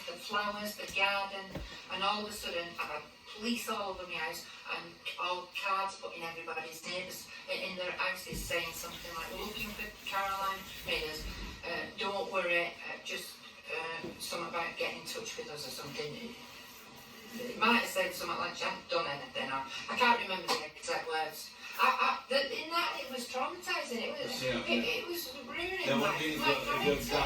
the flowers, the garden, and all of a sudden I had police all over my house and all cards put in everybody's names in their houses saying something like, we're looking for Caroline Meadows, don't worry, just something about getting in touch with us or something. It might have said something like, she hadn't done anything, or I can't remember the exact words. In that, it was traumatising. It was ruining my character.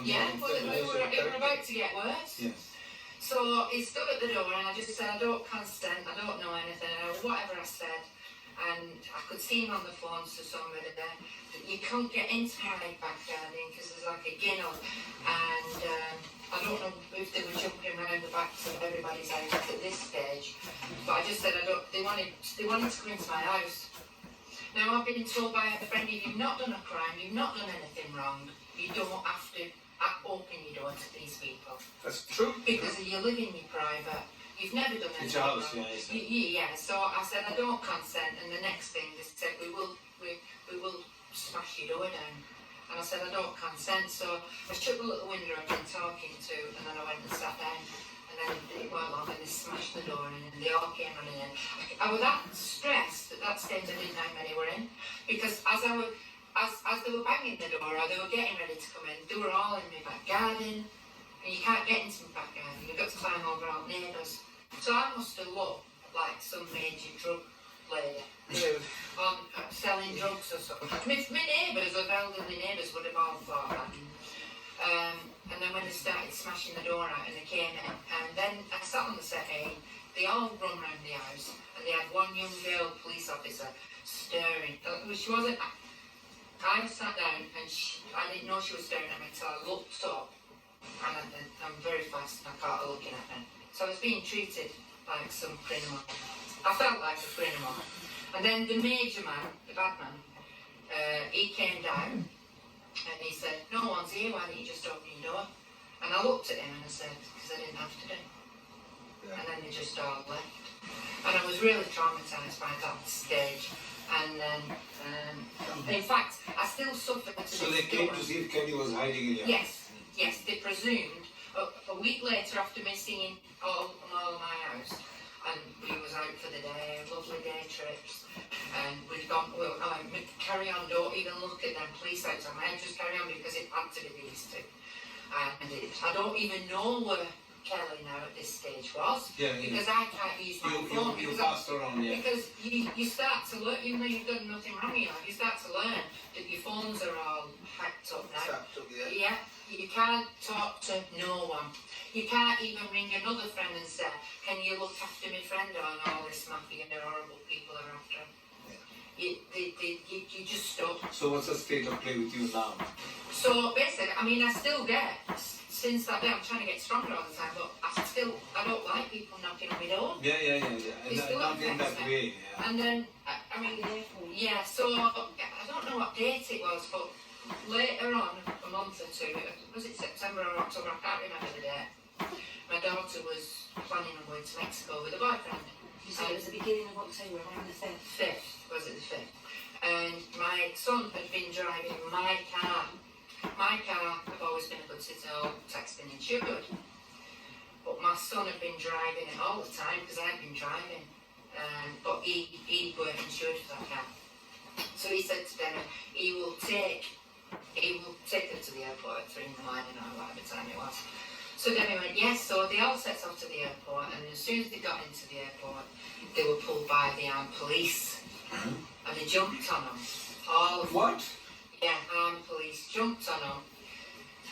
Yeah, but it were about to get worse. Yes. So he stood at the door and I just said, I don't consent, I don't know anything, whatever I said. And I could see him on the phone to somebody there. You can't get into my back garden because there's like a ginnel. And I don't know if they were jumping around the back of everybody's house at this stage. But I just said, they wanted to come into my house. Now I've been told by a friend, if you've not done a crime, you've not done anything wrong, you don't have to open your door to these people. That's true. Because you live in your private. You've never done anything wrong. Yeah, so I said, I don't consent, and the next thing they said, we will smash your door down. And I said, I don't consent, so I shut the little window I'd been talking to, and then I went and sat down, and then it went on, and they smashed the door in, and they all came running in. I was that stressed at that stage I didn't know how many were in, because as they were banging the door, or they were getting ready to come in, they were all in my back garden, and you can't get into my back garden, you've got to climb over our neighbours. So I must have looked like some major drug lady on selling drugs or something. My neighbours, or elderly neighbours, would have all thought that. And then when they started smashing the door out and they came in, and then I sat on the settee, they all run round the house, and they had one young girl police officer staring. She wasn't. I sat down and I didn't know she was staring at me until I looked up, and I'm very fast and I caught her looking at me. So I was being treated like some criminal. I felt like a criminal. And then the major man, the bad man, he came down and he said, no one's here, why don't you just open your door? And I looked at him and I said, because I didn't have to do. Yeah. And then they just all left. And I was really traumatised by that stage. And then, in fact, I still suffer. So they came to see if Kenny was hiding in your house? Yes, they presumed. A week later, after me singing all my house, and we was out for the day, lovely day trips, and we'd gone, carry on, don't even look at them police outside my head, just carry on because it had to be these two. And I don't even know where Kelly now at this stage was, because I can't use my phone. You passed around, Because you start to learn, even though you've done nothing wrong, you start to learn that your phones are all hacked up now. Yeah. You can't talk to no one. You can't even ring another friend and say, can you look after my friend on all this mafia and horrible people are after him? You just stop. So what's the state of play with you now? So basically, I still get, since that day, I'm trying to get stronger all the time, but I don't like people knocking on my door. Yeah. And not in that way. Yeah. And then, so I don't know what date it was, but later on, a month or two, was it September or October, I can't remember the date, my daughter was planning on going to Mexico with a boyfriend. You said it was the beginning of October, around the 5th? 5th, was it the 5th? And my son had been driving my car. My car, I've always been a good citizen, taxed and insured. But my son had been driving it all the time because I'd been driving. But he weren't insured for that car. So he said to them, he will take her to the airport at 3 in the morning or whatever time it was. So then we went, yes, so they all set off to the airport, and as soon as they got into the airport, they were pulled by the armed police, and they jumped on them. All of what? Yeah, armed police jumped on them,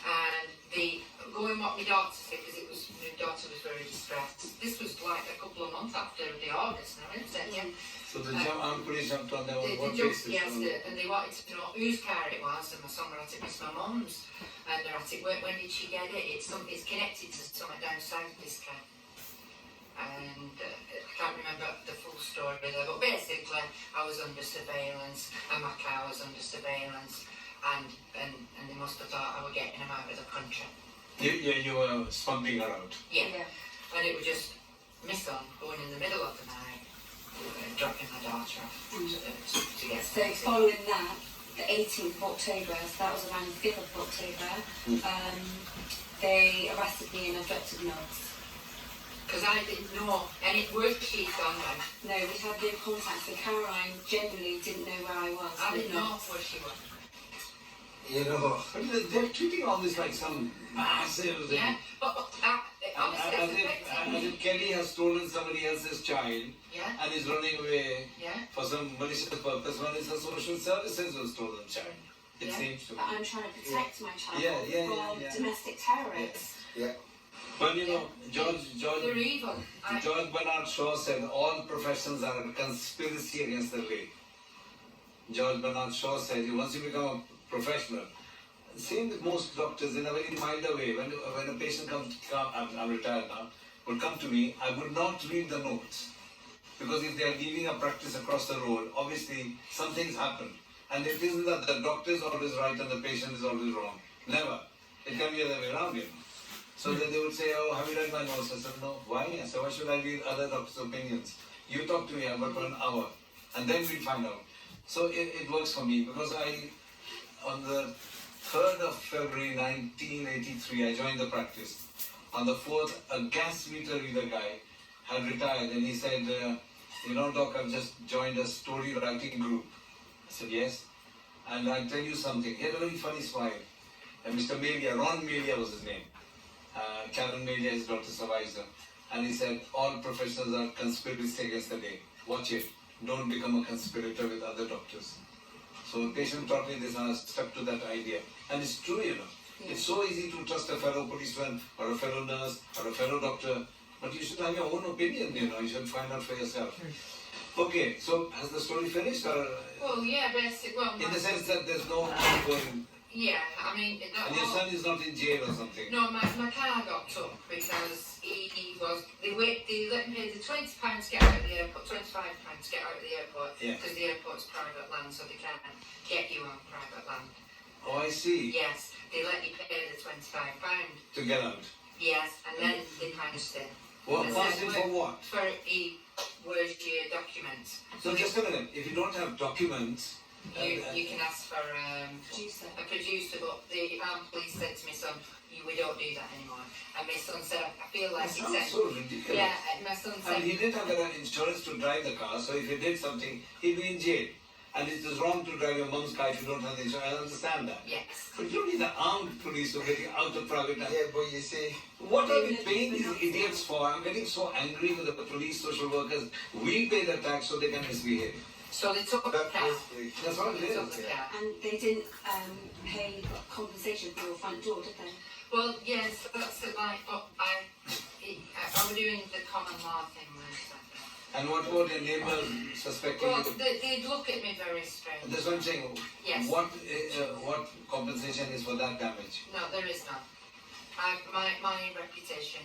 and they, going what my daughter said, because my daughter was very distressed. This was like a couple of months after the August now, isn't it? Yeah. So the armed police jumped on them on what basis? Yes, and they wanted to know whose car it was, and my son were at it, it's my mum's. And they're at it, when did she get it? It's connected to something down south, this car. And I can't remember the full story there, but basically I was under surveillance, and my car was under surveillance, and they must have thought I were getting them out of the country. You were smuggling her out? Yeah. And it was just my son going in the middle of the night, dropping my daughter off to get So following that, the 18th of October, so that was around the 5th of October, they arrested me and abducted notes. Because I didn't know any worksheet on them. No, we had no contact, so Caroline generally didn't know where I was. I didn't know where she was. You know, they're treating all this like some massive thing. Yeah, but honestly, As if Kelly has stolen somebody else's child yeah, and is running away yeah. for some malicious purpose when it's a social services who stole the child. It Yeah. seems to me. But I'm trying to protect my child from Yeah. domestic terrorists. Yeah. But you know, They're evil. George Bernard Shaw said all professions are a conspiracy against the law. George Bernard Shaw said once you become a professional, same with most doctors in a very milder way. When a patient I'm retired now, would come to me, I would not read the notes. Because if they are leaving a practice across the road, obviously something's happened. And it isn't that the doctor is always right and the patient is always wrong. Never. It can be the other way around, you know. So that they would say, oh, have you read my notes? I said, no. Why? I said, why should I read other doctors' opinions? You talk to me about 1 hour. And then we'll find out. So it works for me because on the 3rd of February 1983, I joined the practice. On the 4th, a gas meter reader guy had retired and he said, you know, Doc, I've just joined a story writing group. I said, yes. And I'll tell you something. He had a very funny smile. And Mr. Melia, Ron Melia was his name. Karen Melia, his daughter's advisor. And he said, all professionals are conspiracy against the day. Watch it. Don't become a conspirator with other doctors. So patient taught me this and I stuck to that idea. And it's true, you know. Yeah. It's so easy to trust a fellow policeman or a fellow nurse or a fellow doctor. But you should have your own opinion, you know. You should find out for yourself. Okay, so has the story finished? Or, well, yeah, basically. Well, in the sense that there's no ongoing. Yeah, I mean. And your son is not in jail or something? No, my car got took because he was. They let me pay the £20 to get out of the airport, £25 to get out of the airport. Yeah. Because the airport's private land, so they can't get you on private land. Oh, I see. Yes, they let you pay the £25. To get out? Yes, and then they punished him. What punished him for what? For where's your documents? So just a minute, if you don't have documents. You can ask for a producer, but the armed police said to my son, we don't do that anymore. And my son said, I feel like that sounds so ridiculous. Yeah, my son said. And he didn't have the insurance to drive the car, so if he did something, he'd be in jail. And it is wrong to drive your mom's car if you don't have the insurance. I understand that. Yes. But you don't need the armed police to get you out of private land. Yeah, but you see, what are we paying these idiots for? I'm getting so angry with the police, social workers. We pay the tax so they can misbehave. So they took the car. That's what it is. And they didn't pay compensation for your front door, did they? Well, yes, that's it. Like, I was doing the common law thing. And what about your neighbours suspecting? Well, they'd look at me very strange. That's what I'm saying. Yes. What compensation is for that damage? No, there is none. My reputation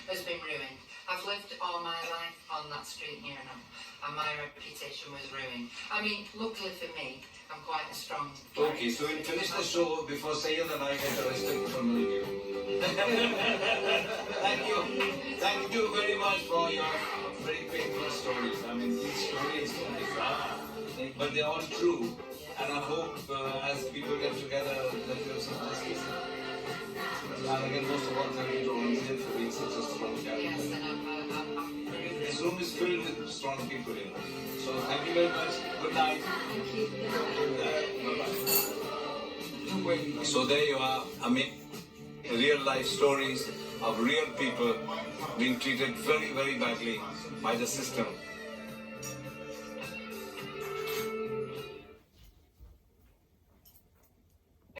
has been ruined. I've lived all my life on that street near enough, and my reputation was ruined. I mean, luckily for me, I'm quite a strong. Okay, so we'll finish the show before Sayyid and I get arrested for milking. Thank you very much for your very painful stories. I mean, these stories are bizarre, but they're all true. And I hope as people get together that there is some justice. And again, most of all, thank you to Ramsey for being such a strong character. Yes, and This room is filled with strong people, you know. So thank you very much. Good night. Bye-bye. So there you are. I mean, real life stories of real people being treated very, very badly by the system.